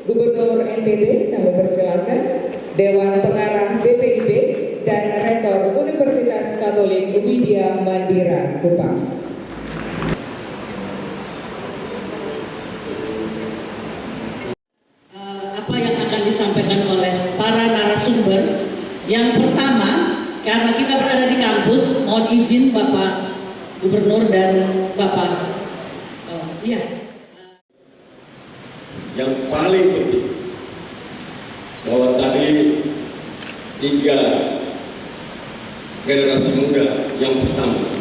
Gubernur NTT, kami persilakan, Dewan Pengarah BPIB, dan Rektor Universitas Katolik Widya Mandira Kupang. Apa yang akan disampaikan oleh para narasumber? Yang pertama, karena kita berada di kampus, mohon izin Bapak Gubernur dan Bapak yang paling penting bahwa tadi 3 generasi muda yang pertama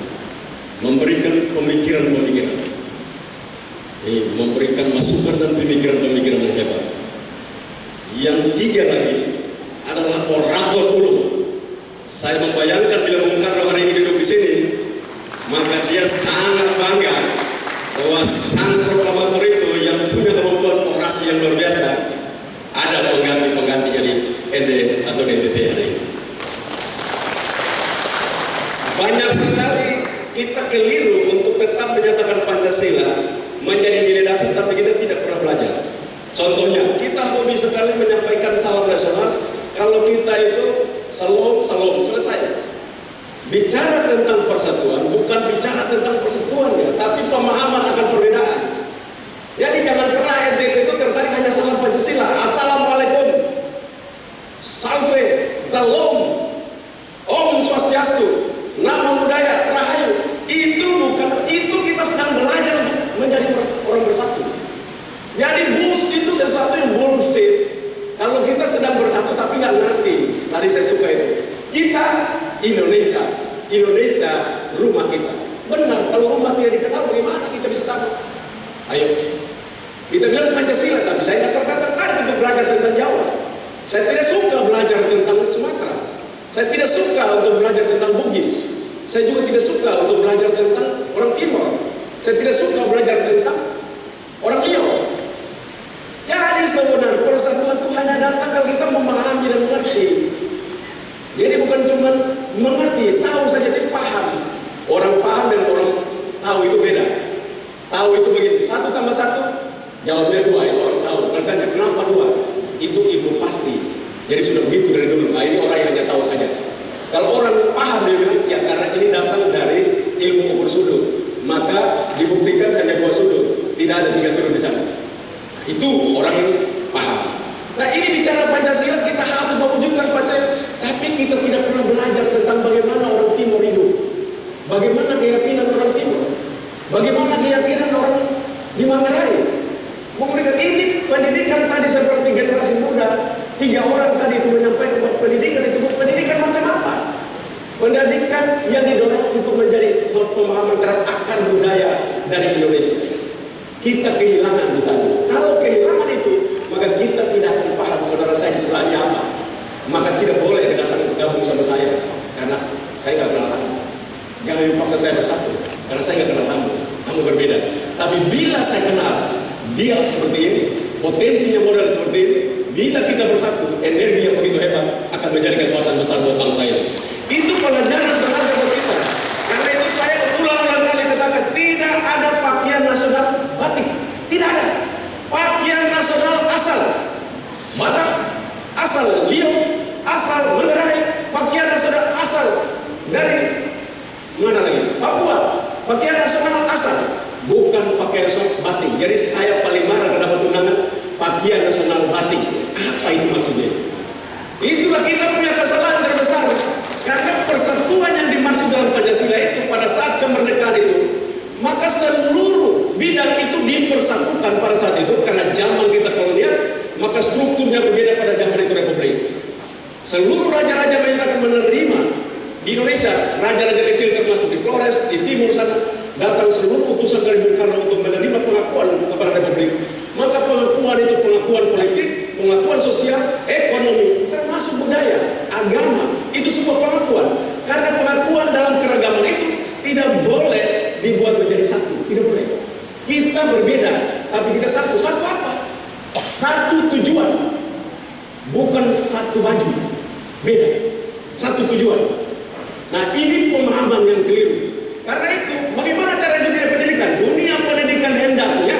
memberikan pemikiran-pemikiran, memberikan masukan dan pemikiran-pemikiran yang hebat. Yang 3 lagi adalah orator ulung. Saya membayangkan bila Bung Karno hari ini duduk di sini, maka dia sangat bangga bahwa sang proklamator itu yang punya kemampuan orasi yang luar biasa ada pengganti-penggantinya di ND atau NTT hari ini. Banyak sekali kita keliru untuk tetap menyatakan Pancasila menjadi nilai dasar, tapi kita tidak pernah belajar. Contohnya, kita hobi sekali menyampaikan salam nasional kalau kita itu salam selesai. Bicara tentang persatuan bukan bicara tentang persatuannya, tapi pemahaman akan perbedaan. Jadi jangan pernah NTT itu tertarik hanya salam Pancasila, Assalamualaikum, Salve, Salam, Om Swastiastu, Namo Buddhaya, Rahayu. Itu kita sedang belajar untuk menjadi orang bersatu. Jadi itu sesuatu yang bullshit. Kalau kita sedang bersatu tapi nggak ngerti, tadi saya suka itu. Kita Indonesia rumah kita. Benar, kalau rumah tidak dikenal bagaimana kita bisa sama? Ayo, kita bilang Pancasila, tapi saya nggak tertarik untuk belajar tentang Jawa. Saya tidak suka belajar tentang Sumatera. Saya tidak suka untuk belajar tentang Bugis. Saya juga tidak suka untuk belajar tentang orang Timur. Saya tidak suka belajar tentang orang Riau. Jadi sebenarnya persatuan itu hanya datang kalau kita memahami dan mengerti. Jadi bukan cuma mengerti, tahu saja, tapi paham. Orang paham dan orang tahu itu beda. Tahu itu begini, 1 tambah 1, jawabnya 2, itu orang tahu. Bertanya, kenapa 2? Itu ilmu pasti. Jadi sudah begitu dari dulu. Nah, ini orang yang hanya tahu saja. Kalau orang paham, dia bilang, ya karena ini datang dari ilmu ukur sudut. Maka dibuktikan hanya 2 sudut. Tidak ada 3 sudut di sana. Nah, itu orang yang paham. Nah, ini bicara Pancasila, kita harus mewujudkan Pancasila. Tapi kita tidak pernah belajar tentang bagaimana orang Timur hidup. Bagaimana keyakinan orang Timur. Bagaimana keyakinan orang di Manggarai. Memberikan ini pendidikan tadi seperti generasi muda. 3 orang tadi itu menyampaikan bahwa pendidikan itu pendidikan macam apa? Pendidikan yang didorong untuk menjadi pemahaman terhadap akar budaya dari Indonesia. Kita kehilangan di sana. Kalau kehilangan itu, maka kita tidak akan paham saudara saya di sebelahnya apa. Maka tidak boleh datang gabung sama saya, karena saya nggak kenal tamu. Jangan dipaksa saya bersatu, karena saya nggak kenal tamu. Tamu berbeda. Tapi bila saya kenal dia seperti ini, potensinya modal seperti ini, bila kita bersatu, energi yang begitu hebat akan menjadi kekuatan besar buat bangsa ini. Itu pelajaran berharga buat kita. Karena itu saya ulang-ulang kali katakan, tidak ada pakaian nasional batik, tidak ada. Pakaian nasional asal Batak, asal Riau, asal Manggarai, pakaian nasional asal dari mana lagi? Papua, pakaian nasional asal, bukan pakaian nasional batik. Jadi saya paling marah mendapat undangan pakaian nasional batik. Apa itu maksudnya? Itulah kita punya kesalahan terbesar. Karena persatuan yang dimaksud dalam Pancasila itu pada saat kemerdekaan itu, maka seluruh bidang itu dipersatukan pada saat itu. Karena zaman kita kolonial, maka strukturnya berbeda pada zaman itu republik. Seluruh raja-raja menyatakan menerima di Indonesia, raja-raja kecil termasuk di Flores, di timur sana, datang seluruh utusan dari Bung Karno untuk menerima pengakuan kepada republik. Maka pengakuan itu pengakuan politik, pengakuan sosial, ekonomi, termasuk budaya, agama, itu semua pengakuan. Karena pengakuan dalam keragaman itu tidak boleh dibuat menjadi satu, tidak boleh. Kita berbeda, tapi kita satu. Satu apa? Satu tujuan, bukan satu baju. Beda, satu tujuan. Nah, ini pemahaman yang keliru. Karena itu, bagaimana cara dunia pendidikan? Dunia pendidikan hendaknya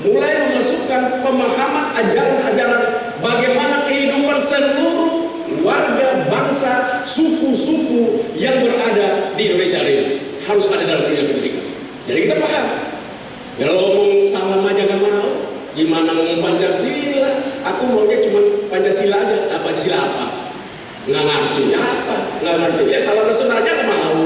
mulai memasukkan pemahaman ajaran-ajaran bagaimana kehidupan seluruh warga, bangsa, suku-suku yang berada di Indonesia hari ini harus ada dalam dunia pendidikan. Jadi kita paham. Kalau ngomong salam aja gak mau, gimana ngomong Pancasila? Aku maunya cuma Pancasila aja. Nah, Pancasila apa? Nggak ngerti apa? Nggak ngerti. Ya salam nasional aja gak mau.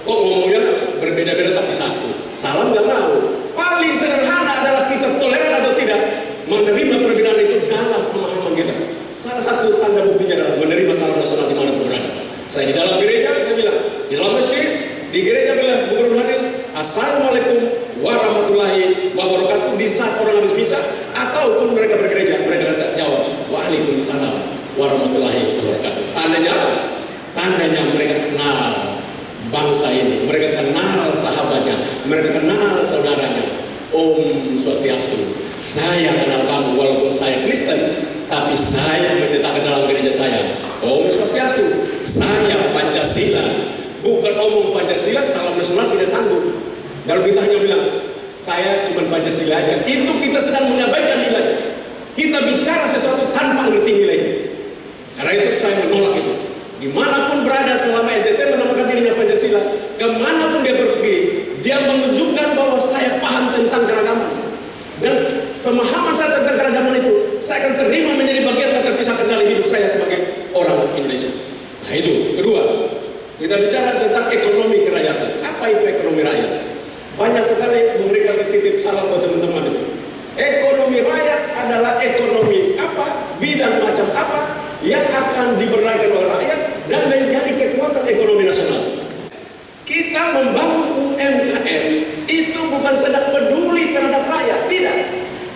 Kok ngomongnya berbeda-beda tapi satu? Salam gak mau. Paling sederhana adalah kita toleran atau tidak menerima perbedaan itu dalam pemahaman kita. Salah satu tanda buktinya adalah menerima salam nasional di mana pun berada. Saya di dalam gereja, saya bilang, di dalam masjid, di gereja bilang gubernur hadir, Assalamualaikum warahmatullahi wabarakatuh di saat orang habis misa, ataupun mereka bergereja, mereka jawab, Waalaikumsalam warahmatullahi wabarakatuh. Tandanya apa? Tandanya mereka kenal bangsa ini, mereka kenal sahabatnya, mereka kenal saudaranya. Om Swastiastu, saya kenal kamu walaupun saya Kristen, tapi saya mencetakkan dalam gereja saya. Om Swastiastu, saya Pancasila. Bukan omong Pancasila, salam nasional tidak sanggup. Kalau kita hanya bilang, saya cuma Pancasila aja, itu kita sedang mengabaikan nilai. Kita bicara sesuatu tanpa ngerti nilainya. Karena itu saya menolak itu. Dimanapun berada selama NTT menamakan dirinya Pancasila, kemanapun dia pergi, dia menunjukkan bahwa saya paham tentang keragaman. Dan pemahaman saya tentang keragaman itu, saya akan terima menjadi bagian tak terpisahkan dari hidup saya sebagai orang Indonesia. Nah itu, kedua, kita bicara tentang ekonomi kerakyatan. Apa itu ekonomi rakyat? Banyak sekali memberikan titip salam buat teman-teman itu. Ekonomi rakyat adalah ekonomi apa? Bidang macam apa yang akan diberdayakan oleh rakyat dan menjadi kekuatan ekonomi nasional. Kita membangun UMKM itu bukan sedang peduli terhadap rakyat, tidak.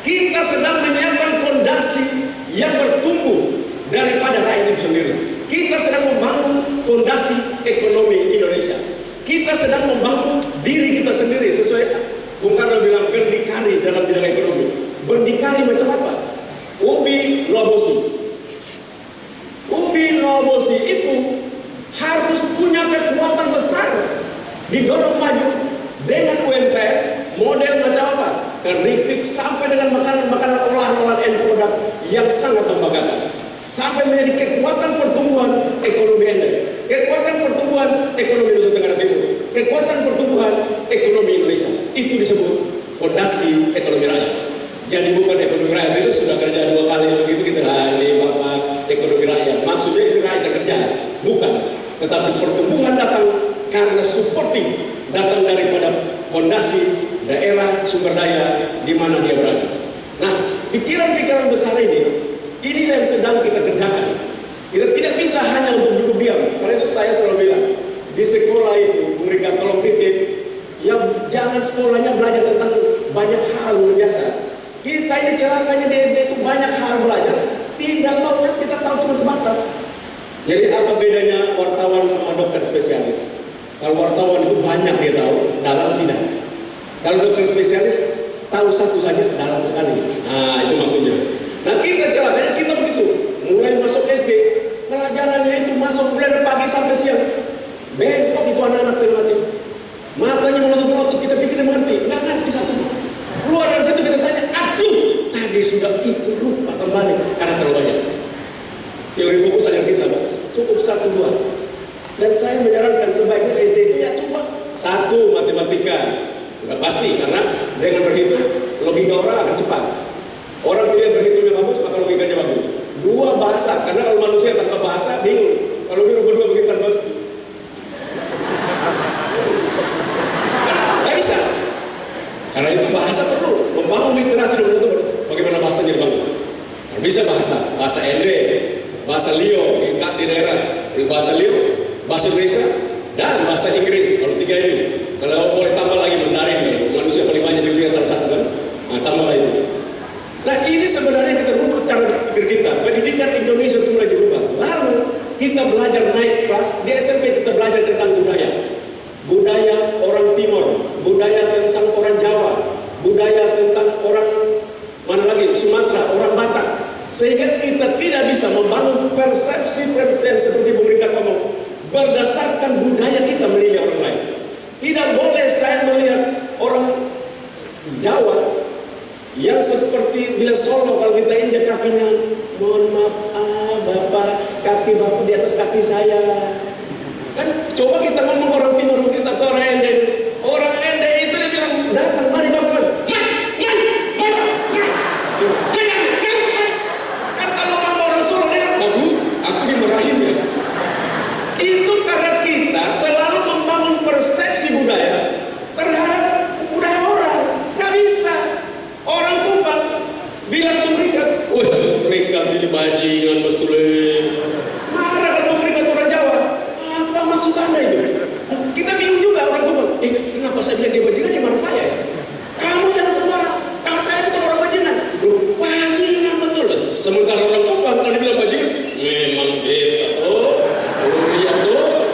Kita sedang menyiapkan fondasi yang bertumbuh daripada rakyat itu sendiri. Kita sedang membangun fondasi ekonomi Indonesia. Kita sedang membangun diri kita sendiri sesuai Bung Karno bilang berdikari dalam bidang ekonomi. Berdikari macam apa? Ubi Lobosi. Ubi Lobosi itu harus punya kekuatan besar, didorong maju dengan UMKM model macam apa? Keripik sampai dengan makanan-makanan olahan-olahan end product yang sangat membanggakan, sampai menjadi kekuatan pertumbuhan ekonomi Anda, kekuatan pertumbuhan ekonomi Nusa Tenggara Timur, kekuatan pertumbuhan ekonomi Indonesia. Itu disebut fondasi ekonomi rakyat. Jadi bukan ekonomi rakyat itu sudah kerja 2 kali begitu kita ini bapak ekonomi rakyat. Maksudnya itu rakyat kerja, bukan. Tetapi pertumbuhan datang karena supporting datang daripada fondasi daerah sumber daya di mana dia berada. Nah, pikiran-pikiran besar inilah yang sedang kita kerjakan. Kita tidak bisa hanya untuk duduk diam. Karena itu saya selalu bilang, di sekolah itu memberikan tolong titip, yang jangan sekolahnya belajar tentang banyak hal luar biasa. Kita ini celakanya di SD itu banyak hal belajar, tidak tahu, kita tahu cuma sebatas. Jadi apa bedanya wartawan sama dokter spesialis? Kalau wartawan itu banyak dia tahu, dalam tidak. Kalau dokter spesialis tahu satu saja, dalam sekali. Nah itu maksudnya. Nah kita celakanya kita begitu, mulai masuk SD, pelajarannya itu masuk mulai dari pagi sampai siang. Bengkok itu anak-anak saya mati. Matanya melotot-melotot, kita pikir dia mengerti, nggak ngerti satu. Keluar dari situ kita tanya, aduh, tadi sudah itu lupa kembali karena terlalu banyak. Teori fokus ajar kita, Pak, cukup 1-2. Dan saya menyarankan sebaiknya SD itu ya cuma 1 matematika. Udah pasti karena dengan berhitung logika orang akan cepat. Orang kuliah berhitungnya bagus maka logikanya bagus. 2 bahasa, karena kalau manusia tanpa bahasa bingung. Kalau bingung berdua begitu tanpa nggak bisa. Karena itu bahasa perlu membangun literasi dan itu bagaimana bahasanya dibangun. Kalau bisa bahasa Ende, bahasa Leo di daerah, bahasa Leo, bahasa Indonesia dan bahasa Inggris. Kalau 3 ini, kalau boleh tambah lagi Mandarin kan, manusia paling banyak di dunia salah satu kan, nah tambah lagi. Nah ini sebenarnya kita rubah cara pikir kita. Pendidikan Indonesia itu mulai dirubah. Lalu kita belajar naik kelas di SMP, kita belajar tentang budaya orang Timur, budaya tentang orang Jawa, budaya tentang orang mana lagi Sumatera, orang Batak. Sehingga kita tidak bisa membangun persepsi seperti Bung Rika ngomong berdasarkan budaya kita menilai orang lain. Tidak boleh saya melihat orang Jawa yang seperti seperti bila Solo kalau kita injak kakinya, mohon maaf Bapak, kaki Bapak di atas kaki saya. Kan coba kita ngomong orang timur kita atau orang Ende. Orang Ende itu dia bilang, datang mari Bapak. Kan kalau ngomong orang Solo dia kan, waduh, aku dimarahin ya. Itu karena kita selalu membangun persepsi budaya terhadap budaya orang. Gak bisa. Orang Kupang bilang pemberikan, wah pemberikan ini bajingan betul. Marah kalau pemberikan orang Jawa. Apa maksud Anda itu? Kita bingung juga orang Kupang. Kenapa saya bilang dia bajingan, dia marah saya ya? Kamu jangan sembarang. Kalau saya bukan orang bajingan. Loh, bajingan betul. Sementara orang Kupang kalau dibilang bajingan, memang beda tuh. Iya tuh.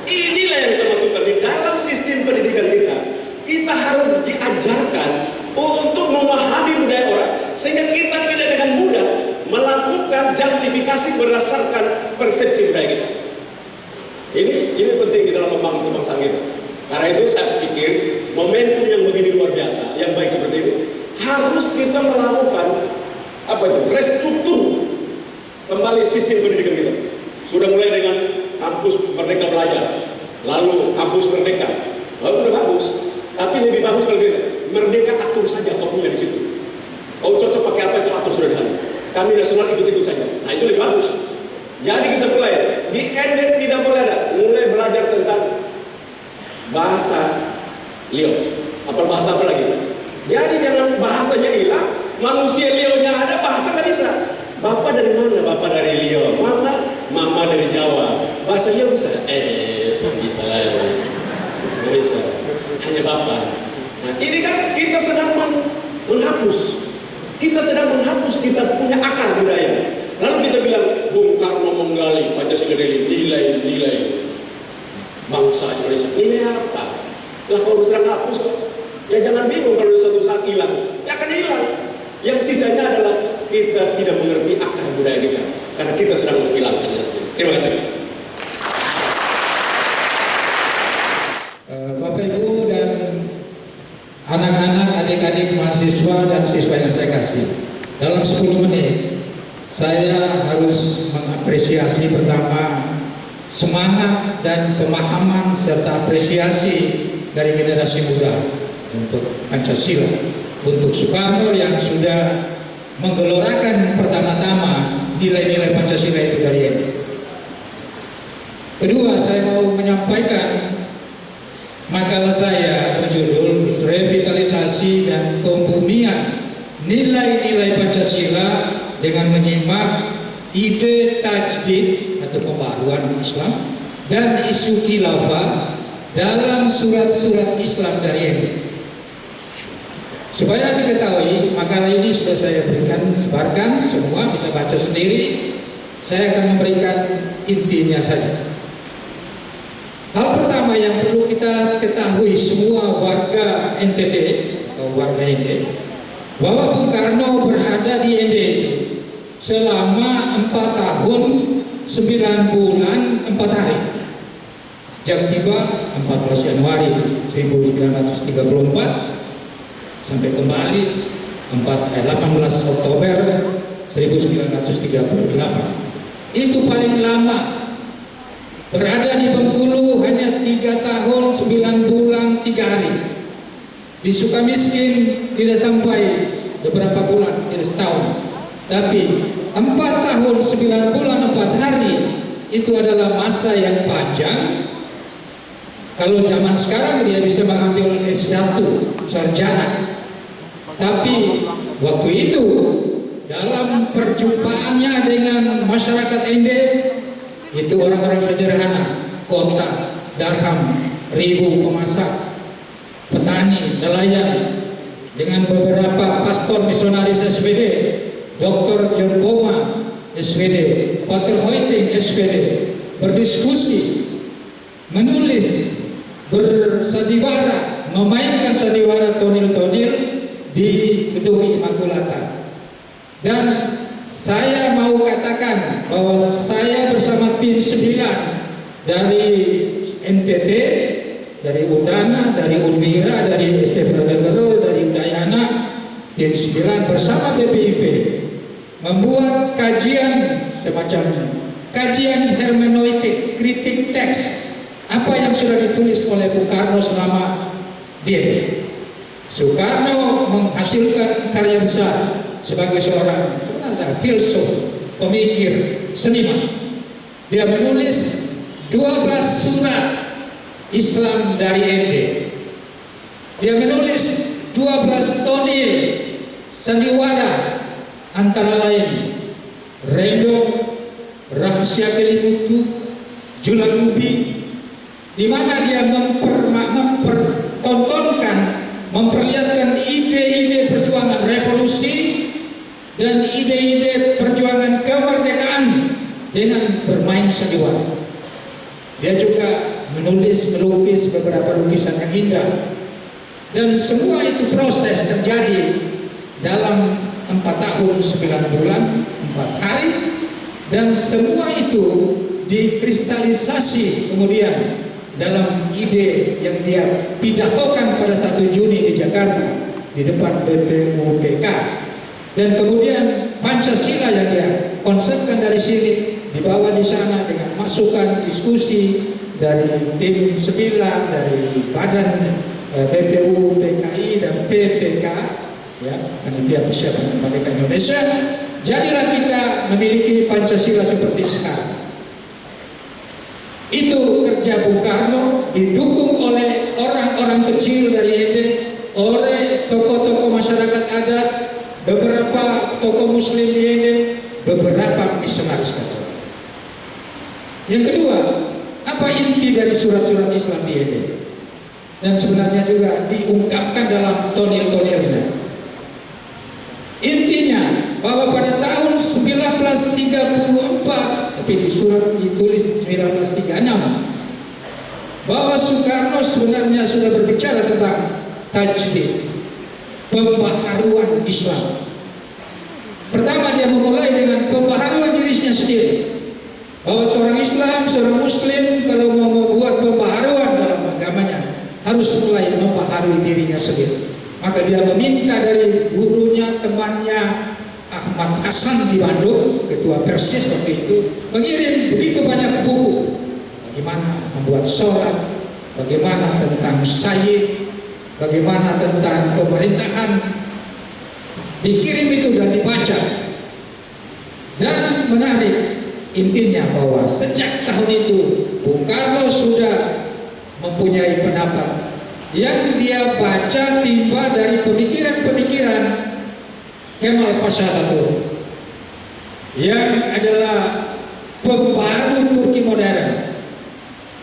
Inilah yang sama kita di dalam sistem pendidikan kita. Kita harus diajarkan untuk memahami budaya orang, sehingga kita tidak dengan mudah melakukan justifikasi berdasarkan persepsi budaya kita. Ini penting di dalam membangun kebangsaan kita. Karena itu saya pikir momentum yang begini luar biasa, yang baik seperti ini, harus kita melakukan restruktur kembali sistem pendidikan kita. Sudah mulai dengan kampus Merdeka Belajar, lalu kampus Merdeka, lalu udah bagus. Tapi lebih bagus kalau kita Merdeka atur saja kopinya di situ. Kau cocok pakai apa itu atur sudah di sana. Kami nasional ikut-ikut saja. Nah itu lebih bagus. Jadi kita mulai di Ende tidak boleh ada. Mulai belajar tentang bahasa Leo. Apa bahasa apa lagi? Jadi jangan bahasanya hilang. Manusia Leo-nya ada, bahasa nggak bisa. Bapak dari mana? Bapak dari Leo. Mama dari Jawa. Bahasa Leo bisa? Bisa. Bisa. Hanya Bapak. Nah, ini kan kita sedang menghapus. Kita sedang menghapus kita punya akar budaya. Lalu kita bilang, Bung Karno menggali Pancasila dari nilai-nilai bangsa Indonesia. Nilai apa? Lah kalau sedang hapus, ya jangan bingung kalau suatu saat hilang. Ya akan hilang. Yang sisanya adalah kita tidak mengerti akar budaya kita. Karena kita sedang menghilangkannya sendiri. Terima kasih. Bapak Ibu dan anak-anak, adik-adik mahasiswa dan siswa yang saya kasih, dalam 10 menit saya harus mengapresiasi pertama semangat dan pemahaman serta apresiasi dari generasi muda untuk Pancasila, untuk Soekarno yang sudah menggelorakan pertama-tama nilai-nilai Pancasila itu dari ini. Kedua, saya mau menyampaikan makalah saya berjudul Revitalisasi dan Pembumian Nilai-nilai Pancasila dengan menyimak ide tajdid atau pembaruan Islam dan isu khilafah dalam surat-surat Islam dari ini. Supaya diketahui, makalah ini sudah saya berikan, sebarkan, semua bisa baca sendiri. Saya akan memberikan intinya saja. Hal pertama yang perlu kita ketahui semua warga NTT atau warga Ende, bahwa Bung Karno berada di Ende selama 4 tahun 9 bulan 4 hari. Sejak tiba 14 Januari 1934 sampai kembali 18 Oktober 1938. Itu paling lama. Berada di Bengkulu hanya 3 tahun 9 bulan 3 hari. Di Sukamiskin tidak sampai beberapa bulan, tidak setahun. Tapi 4 tahun 9 bulan 4 hari itu adalah masa yang panjang. Kalau zaman sekarang dia bisa mengambil S1 sarjana. Tapi waktu itu dalam perjumpaannya dengan masyarakat Ende, itu orang-orang sederhana, kota, darham, ribu pemasak, petani, nelayan, dengan beberapa pastor misionaris SPD, Dr. John Poma SPD, Pater Hoiting SPD, berdiskusi, menulis, bersandiwara, memainkan sandiwara tonil-tonil di Gedung Immaculata. Dan saya mau katakan bahwa saya bersama tim 9 dari NTT, dari Udana, dari Unwira, dari Stefan Delbero, dari Udayana, tim 9 bersama BPIP membuat kajian semacam kajian hermeneutik, kritik teks, apa yang sudah ditulis oleh Bung Karno selama dia. Soekarno menghasilkan karya besar sebagai seorang sebenarnya filsuf, pemikir, seniman. Dia menulis 12 surat Islam dari ND. Dia menulis 12 tonil sandiwara, antara lain Rendo, Rahasia Kelimutu, Julagubi, di mana dia mempertontonkan, memperlihatkan ide-ide perjuangan revolusi dan ide-ide perjuangan kemerdekaan dengan bermain sandiwara. Dia juga menulis, melukis beberapa lukisan yang indah, dan semua itu proses terjadi dalam 4 tahun 9 bulan 4 hari, dan semua itu dikristalisasi kemudian dalam ide yang dia pidatokan pada 1 Juni di Jakarta di depan BPUPK, dan kemudian Pancasila yang dia konsepkan dari sini dibawa di sana dengan masukan diskusi dari tim 9 dari Badan BPUPKI dan PPK, ya, Panitia Persiapan Kemerdekaan Indonesia. Jadilah kita memiliki Pancasila seperti sekarang. Itu kerja Bung Karno, didukung oleh orang-orang kecil dari ND, oleh tokoh-tokoh masyarakat adat, beberapa tokoh muslim di ND, beberapa misionaris Katolik. Yang kedua, apa inti dari surat-surat Islam di ND? Dan sebenarnya juga diungkapkan dalam tonil-tonilnya. Intinya bahwa pada tahun 1934, tapi di surat ditulis 1936, bahwa Soekarno sebenarnya sudah berbicara tentang tajdid, pembaharuan Islam. Pertama dia memulai dengan pembaharuan dirinya sendiri, bahwa seorang Islam, seorang Muslim kalau mau membuat pembaharuan dalam agamanya harus mulai membaharui dirinya sendiri. Maka dia meminta dari gurunya, temannya Ahmad Hasan di Bandung, ketua Persis waktu itu, mengirim begitu banyak buku. Bagaimana membuat sholat, bagaimana tentang sayyid, bagaimana tentang pemerintahan. Dikirim itu dan dibaca. Dan menarik, intinya bahwa sejak tahun itu Bung Karno sudah mempunyai pendapat yang dia baca timba dari pemikiran-pemikiran Kemal Pasha Atatürk, yang adalah pembaru Turki modern.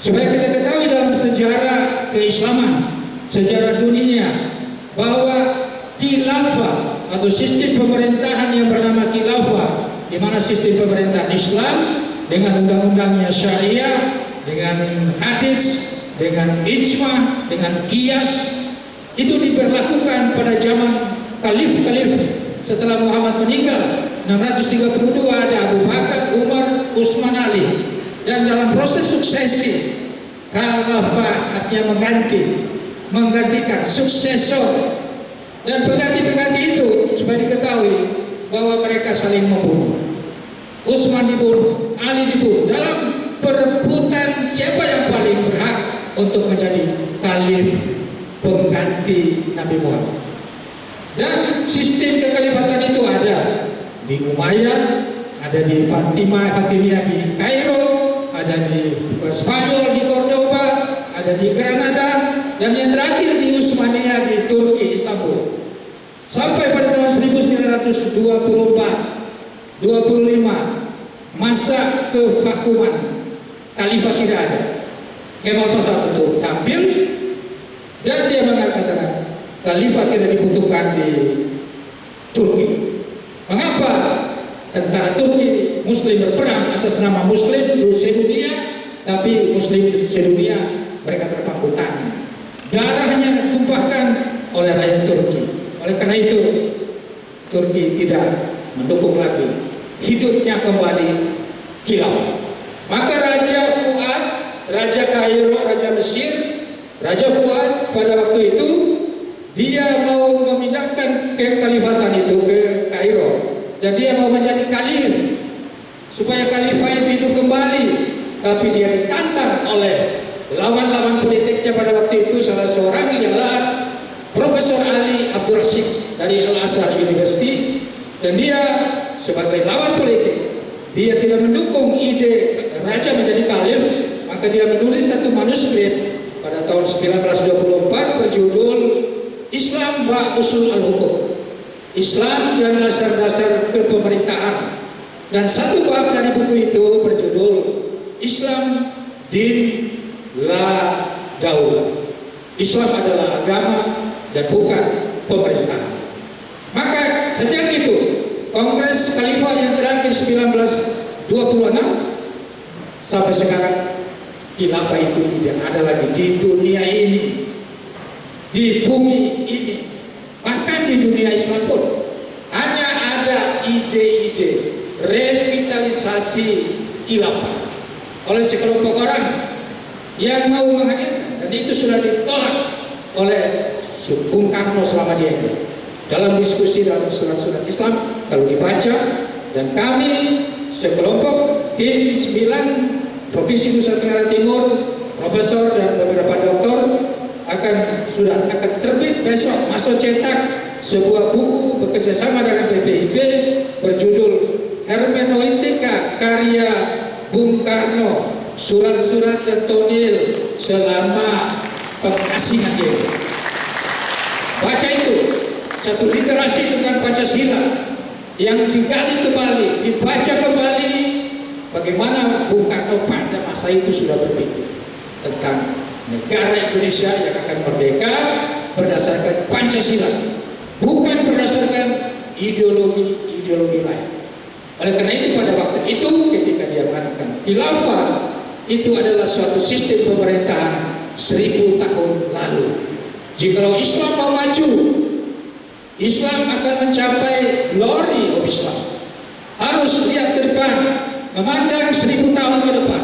Supaya kita ketahui dalam sejarah keislaman, sejarah dunia, bahwa khilafah atau sistem pemerintahan yang bernama khilafah, di mana sistem pemerintahan Islam dengan undang-undangnya syariah, dengan hadits, dengan ijma, dengan qiyas, itu diberlakukan pada zaman khalif-khalif setelah Muhammad meninggal. 632 ada Abu Bakar, Umar, Utsman, Ali. Dan dalam proses suksesi, khalafah artinya menggantikan suksesor, dan pengganti-pengganti itu supaya diketahui bahwa mereka saling membunuh. Utsman dibunuh, Ali dibunuh, dalam perebutan siapa yang paling berhak untuk menjadi khalif pengganti Nabi Muhammad. Dan sistem kekhilafatan itu ada di Umayyah, ada di Fatimiyah di Kairo, ada di Spanyol di Cordoba, ada di Granada, dan yang terakhir di Utsmaniyah di Turki, Istanbul. Sampai pada tahun 1924-25 masa kevakuman, khalifah tidak ada. Kemal Pasha Atatürk tampil dan dia mengatakan khalifah tidak dibutuhkan di Turki. Mengapa? Tentara Turki Muslim berperang atas nama Muslim di sedunia, tapi Muslim di sedunia mereka terpaku tangan. Darahnya ditumpahkan oleh rakyat Turki. Oleh karena itu Turki tidak mendukung lagi hidupnya kembali khilafah. Maka Raja Fuad, Raja Kairo, Raja Mesir, Raja Fuad pada waktu itu dia mau memindahkan kekalifatan itu ke Kairo, dan dia mau menjadi khalif supaya khalifah itu hidup kembali, tapi dia ditantang oleh lawan-lawan politiknya pada waktu itu. Salah seorang ialah Profesor Ali Abdul Rashid dari Al-Azhar University, dan dia sebagai lawan politik, dia tidak mendukung ide raja menjadi khalif, maka dia menulis satu manuskrip pada tahun 1924 berjudul Islam wa Usul al-Hukum, Islam dan dasar-dasar kepemerintahan, dan satu bab dari buku itu berjudul Islam Din La Daulah, Islam adalah agama dan bukan pemerintahan. Maka sejak itu Kongres Khalifah yang terakhir 1926 sampai sekarang, khilafah itu tidak ada lagi di dunia ini, di bumi ini, bahkan di dunia Islam pun hanya ada ide-ide revitalisasi khilafah oleh sekelompok orang yang mau menghadirkan, dan itu sudah ditolak oleh Bung Karno selama dia ini. Dalam diskusi dalam surat-surat Islam kalau dibaca, dan kami sekelompok tim 9 Provinsi Nusa Tenggara Timur, profesor dan beberapa doktor akan terbit besok, masuk cetak sebuah buku bekerjasama dengan PPIB berjudul Hermeneutika Karya Bung Karno, Surat-surat Tentonil selama pengasingan dia. Baca itu, satu literasi tentang Pancasila yang digali kembali, dibaca kembali bagaimana Bung Karno pada masa itu sudah berpikir tentang negara Indonesia yang akan merdeka berdasarkan Pancasila, bukan berdasarkan ideologi lain. Oleh karena itu pada waktu itu ketika dia mengatakan khilafah itu adalah suatu sistem pemerintahan 1000 tahun lalu. Jikalau Islam mau maju, Islam akan mencapai glory of Islam. Harus lihat ke depan, memandang 1000 tahun ke depan,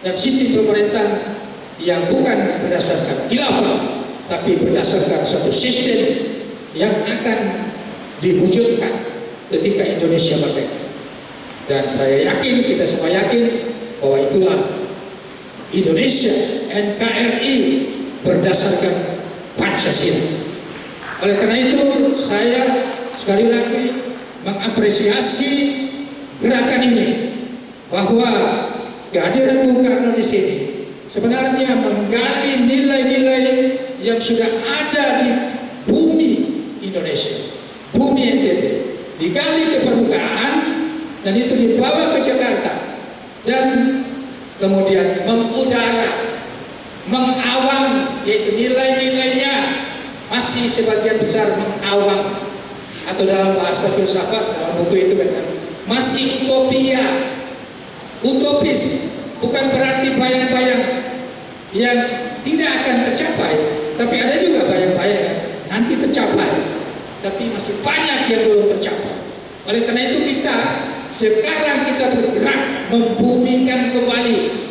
dan sistem pemerintahan yang bukan berdasarkan khilafah, tapi berdasarkan satu sistem yang akan diwujudkan ketika Indonesia merdeka. Dan saya yakin, kita semua yakin bahwa itulah Indonesia NKRI berdasarkan Pancasila. Oleh karena itu saya sekali lagi mengapresiasi gerakan ini, bahwa kehadiran Bung Karno di sini sebenarnya menggali nilai-nilai yang sudah ada di bumi Indonesia, bumi NTB, digali ke permukaan dan itu dibawa ke Jakarta, dan kemudian mengudara, mengawang, yaitu nilai-nilainya masih sebagian besar mengawang, atau dalam bahasa filsafat dalam buku itu kan masih utopia, utopis, bukan berarti bayang-bayang yang tidak akan tercapai, tapi ada juga bayang-bayang yang nanti tercapai, tapi masih banyak yang belum tercapai. Oleh karena itu sekarang kita bergerak membumikan kembali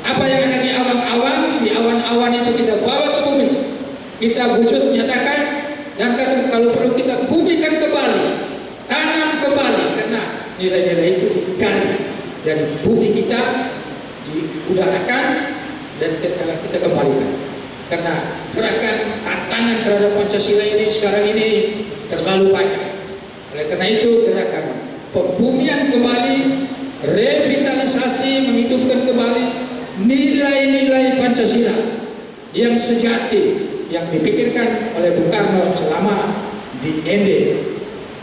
apa yang ada di awan-awan. Di awan-awan itu kita bawa ke bumi, kita wujud nyatakan, dan kalau perlu kita bumikan kembali, tanam kembali, karena nilai-nilai itu digali dari bumi kita, diudarakan, dan kita kembalikan. Karena gerakan tantangan terhadap Pancasila ini sekarang ini terlalu banyak. Oleh karena itu gerakan pembumian kembali, revitalisasi, menghidupkan kembali nilai-nilai Pancasila yang sejati, yang dipikirkan oleh Bung Karno selama di ND,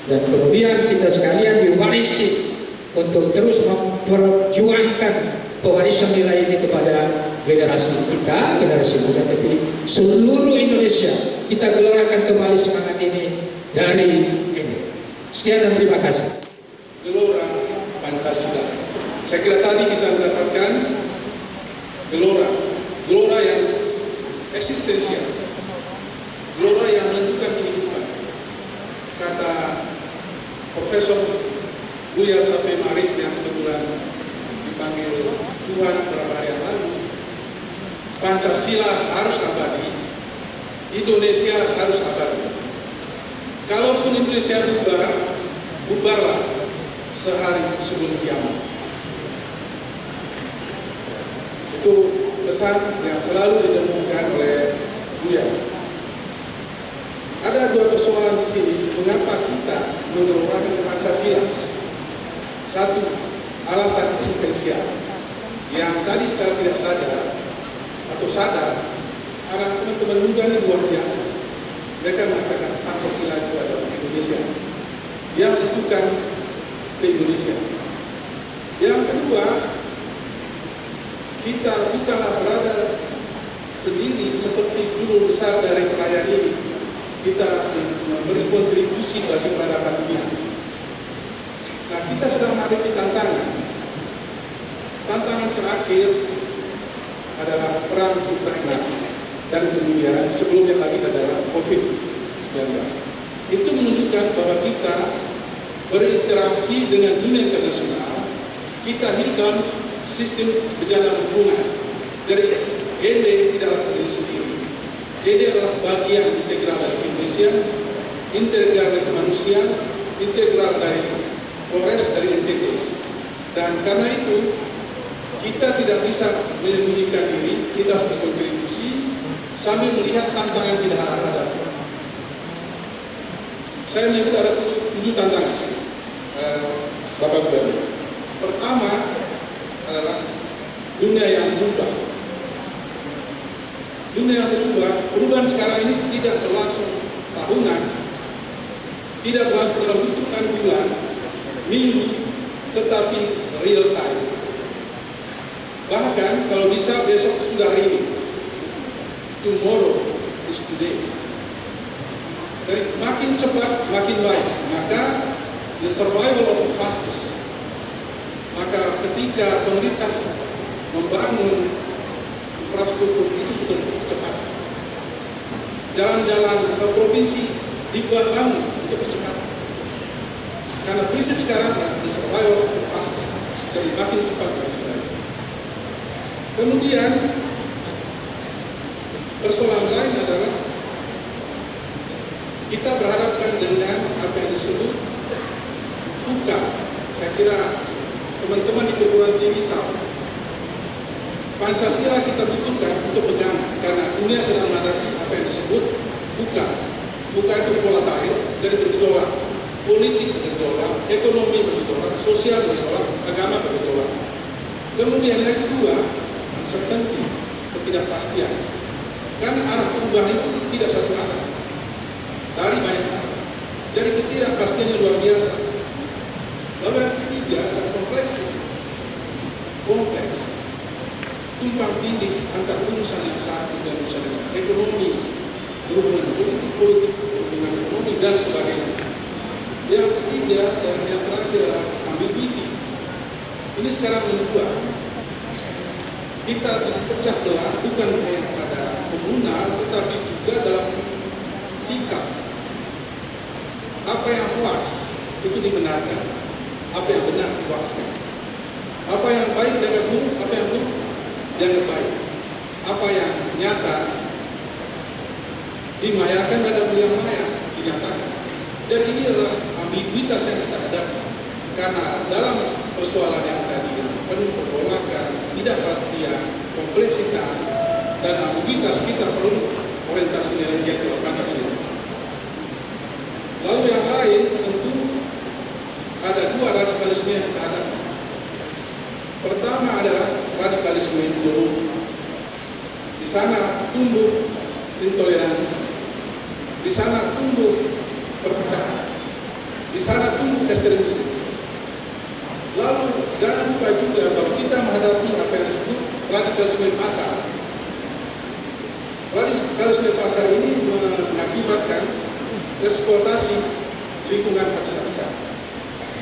dan kemudian kita sekalian diwarisi untuk terus memperjuangkan pewarisan nilai ini kepada generasi kita, generasi muda, tapi seluruh Indonesia. Kita gelorakan kembali semangat ini dari ND. Sekian dan terima kasih. Gelora Pancasila. Saya kira tadi kita mendapatkan gelora yang eksistensial, gelora yang menentukan kehidupan. Kata Profesor Buya Syafi'i Ma'arif yang kebetulan dipanggil Tuhan beberapa hari yang lalu, Pancasila harus abadi. Indonesia harus abadi. Kalaupun Indonesia bubar, bubarlah sehari sebelum kiamat. Itu pesan yang selalu didengungkan oleh beliau. Ada dua persoalan di sini, mengapa kita menggelorakan Pancasila. Satu, alasan eksistensial, yang tadi secara tidak sadar atau sadar, karena teman-teman muda ini luar biasa. Mereka mengatakan Pancasila itu adalah Indonesia, yang menentukan ke Indonesia. Yang kedua, kita bukanlah berada sendiri seperti juru besar dari perayaan ini. Kita memberi kontribusi bagi peradaban dunia. Nah, kita sedang menghadapi tantangan. Tantangan terakhir adalah perang Ukraina, dan kemudian sebelumnya lagi adalah COVID-19. Itu menunjukkan bahwa kita berinteraksi dengan dunia internasional. Kita hidup dalam sistem bencana lingkungan. Jadi END tidaklah berdiri sendiri. END adalah bagian integral dari Indonesia, integral dari kemanusiaan, integral dari Flores, dari NTT. Dan karena itu kita tidak bisa menyembunyikan diri, kita harus berkontribusi sambil melihat tantangan yang kita hadapi. Saya menyebut ada 7 tantangan, Bapak Gubernur. Pertama adalah dunia yang berubah. Dunia yang berubah, perubahan sekarang ini tidak berlangsung tahunan, tidak berlangsung dalam hitungan bulan, minggu, tetapi real time. Bahkan kalau bisa besok sudah hari ini. Tomorrow is today. Jadi makin cepat makin baik. Maka the survival of the fastest. Maka ketika pemerintah membangun infrastruktur itu sudah percepatan. Jalan-jalan ke provinsi dibangun untuk percepatan. Karena prinsip sekarang the survival of the fastest. Jadi makin cepat makin baik. Kemudian persoalan lain adalah kita berhadapkan dengan apa yang disebut VUCA. Saya kira teman-teman di perguruan tinggi tahu Pancasila kita butuhkan untuk pegangan karena dunia sedang menghadapi apa yang disebut VUCA. VUCA itu volatile, jadi bergejolak. Politik bergejolak, ekonomi bergejolak, sosial bergejolak, agama bergejolak. Kemudian yang kedua, uncertainty, ketidakpastian. Karena arah perubahan itu tidak satu arah, dari banyak arah. Jadi ketidakpastiannya luar biasa. Lalu yang ketiga ada kompleksiti. Kompleks, tumpang tindih antara urusan yang satu dan urusan yang lain. Ekonomi berhubungan politik, politik berhubungan ekonomi dan sebagainya. Yang ketiga dan yang terakhir adalah ambiguity. Ini sekarang menua. Kita dipecah belah bukan hanya pada komunal, tetapi juga dalam sikap. Apa yang hoax itu dibenarkan, apa yang benar dihoaxkan. Apa yang baik dianggap buruk, apa yang buruk dianggap baik. Apa yang nyata dimayakan ada yang maya dinyatakan. Jadi ini adalah ambiguitas yang kita hadapi. Karena dalam persoalan yang tadi yang penuh pergolakan, ketidakpastian, kompleksitas, dan ambiguitas kita perlu orientasi nilai Nilai Pancasila. Lalu yang lain tentu ada 2 radikalisme yang kita hadapi. Pertama adalah radikalisme ideologi. Di sana tumbuh intoleransi, di sana tumbuh perpecahan, di sana tumbuh ekstremisme. Lalu jangan lupa juga bahwa kita menghadapi apa yang disebut radikalisme pasar. Radikalisme pasar ini mengakibatkan eksploitasi lingkungan habis-habisan.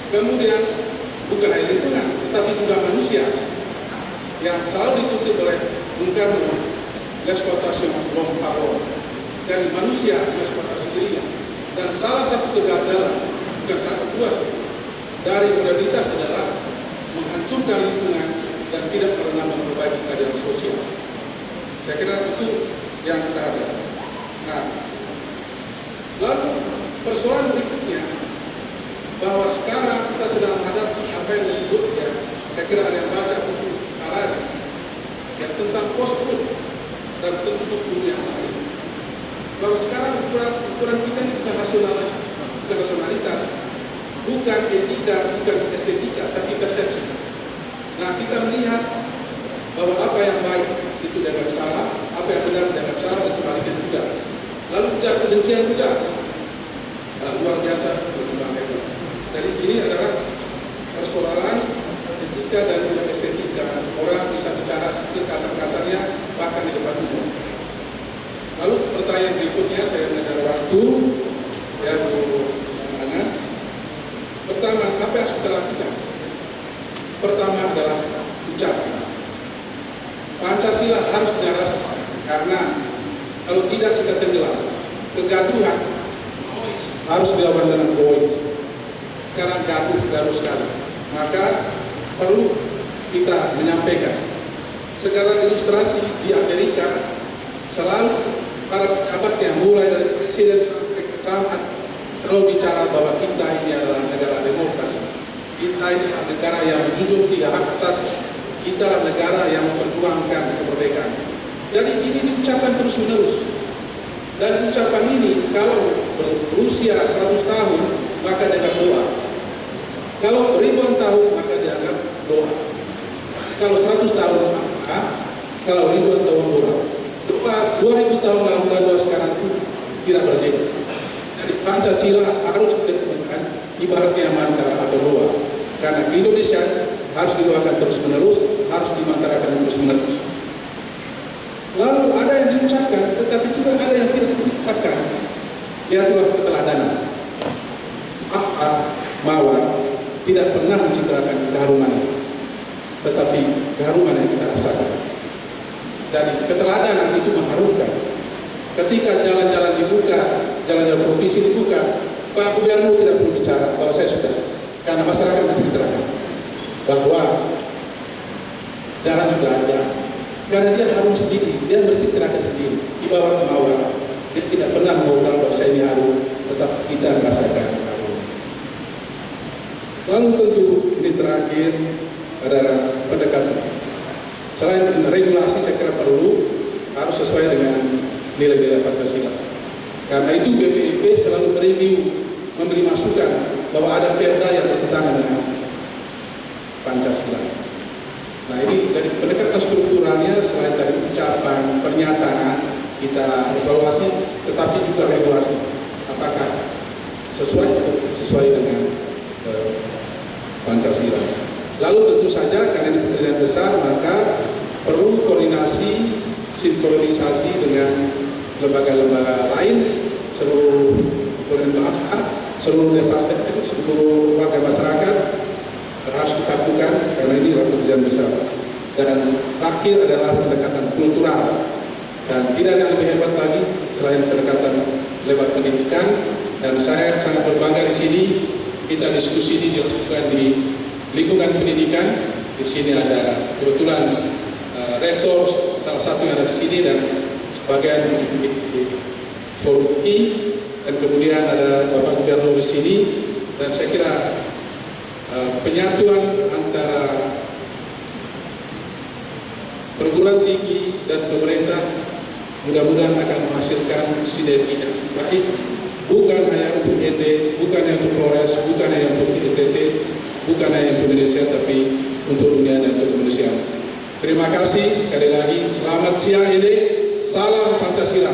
Kemudian bukan hanya lingkungan, tetapi juga manusia yang selalu ditutup oleh Bung Karno, eksploitasi lom. Jadi manusia mengeksploitasi dirinya. Dan salah satu kegagalan, bukan satu buah dari modernitas adalah menghancurkan lingkungan dan tidak pernah memperbaiki keadilan sosial. Saya kira itu yang kita hadapi. Nah, persoalan berikutnya, bahwa sekarang kita sedang menghadapi apa yang disebut, ya, saya kira ada yang baca buku Harari ya, tentang post-truth dan tentu buku yang lain, bahwa sekarang ukuran kita ini bukan rasionalitas, bukan etika, bukan estetika, tapi persepsi. Nah, kita melihat bahwa apa yang baik itu dianggap salah, apa yang benar dianggap salah, dan sebaliknya juga. Lalu ujar kebencian juga luar biasa berkembang hebat. Jadi ini adalah persoalan etika dan juga estetika. Orang bisa bicara sekasar-kasarnya bahkan di depan umum. Lalu pertanyaan berikutnya, saya mengajar waktu ya Bu Ana. Pertama, apa yang sudah lakukan? Pertama adalah ucapan. Pancasila harus dinarasi, karena kalau tidak kita tenggelam. Kegaduhan harus dilawan dengan voice. Sekarang gaduh sekali. Maka perlu kita menyampaikan. Segala ilustrasi di Amerika selalu para pejabatnya mulai dari presiden sampai ke camat selalu bicara bahwa kita ini adalah negara demokrasi. Kita ini adalah negara yang menjunjung tinggi hak asasi. Kita adalah negara yang memperjuangkan kemerdekaan. Jadi ini diucapkan terus-menerus. Dan ucapan ini kalau berusia 100 tahun maka dianggap doa. Kalau ribuan tahun maka dianggap doa. Kalau 100 tahun maka, kalau ribuan tahun doa. Doa 2000 tahun lalu dan doa sekarang itu tidak berbeda. Jadi Pancasila harus ditemukan ibaratnya mantra atau doa. Karena Indonesia harus didoakan terus-menerus, harus dimantarakan terus-menerus. Lalu ada yang diucapkan, tetapi juga ada yang tidak diucapkan. Yaitulah keteladanan. Mawar tidak pernah mencitrakan keharumannya, tetapi keharuman yang kita rasakan. Jadi keteladanan itu mengharumkan. Ketika jalan-jalan dibuka, jalan-jalan provinsi dibuka, Pak Gubernur tidak perlu bicara bahwa saya sudah, karena masyarakat menceritakan bahwa jalan sudah ada. Karena dia harum sendiri, dia berceritakan sendiri. Ibarat mawar, dia tidak pernah mengobrol bahwa saya ini harum, tetap kita merasakan harum. Lalu tentu ini terakhir adalah pendekatan. Selain regulasi, saya kira perlu harus sesuai dengan nilai-nilai Pancasila. Karena itu BPIP selalu mereview, memberi masukan bahwa ada perda yang bertentangan dengan Pancasila. Nah ini dari pendekatan strukturalnya, selain dari ucapan, pernyataan, kita evaluasi, tetapi juga regulasi. Apakah sesuai dengan Pancasila. Lalu tentu saja karena ini pekerjaan besar, maka perlu koordinasi, sinkronisasi dengan lembaga-lembaga lain, seluruh pemerintah, seluruh departemen, seluruh warga masyarakat harus dilakukan karena ini adalah pekerjaan besar. Dan terakhir adalah pendekatan kultural, dan tidak ada yang lebih hebat lagi selain pendekatan lewat pendidikan. Dan saya sangat berbangga di sini kita diskusi ini dilakukan di lingkungan pendidikan. Di sini ada kebetulan rektor salah satu yang ada di sini dan sebagian di forum ini, dan kemudian ada Bapak Gubernur di sini, dan saya kira penyatuan antara perguruan tinggi dan pemerintah mudah-mudahan akan menghasilkan sinergi yang baik, bukan hanya untuk ND, bukan hanya untuk Flores, bukan hanya untuk NTT, bukan hanya untuk Indonesia, tapi untuk dunia dan untuk kemanusiaan. Terima kasih sekali lagi. Selamat siang ini. Salam Pancasila.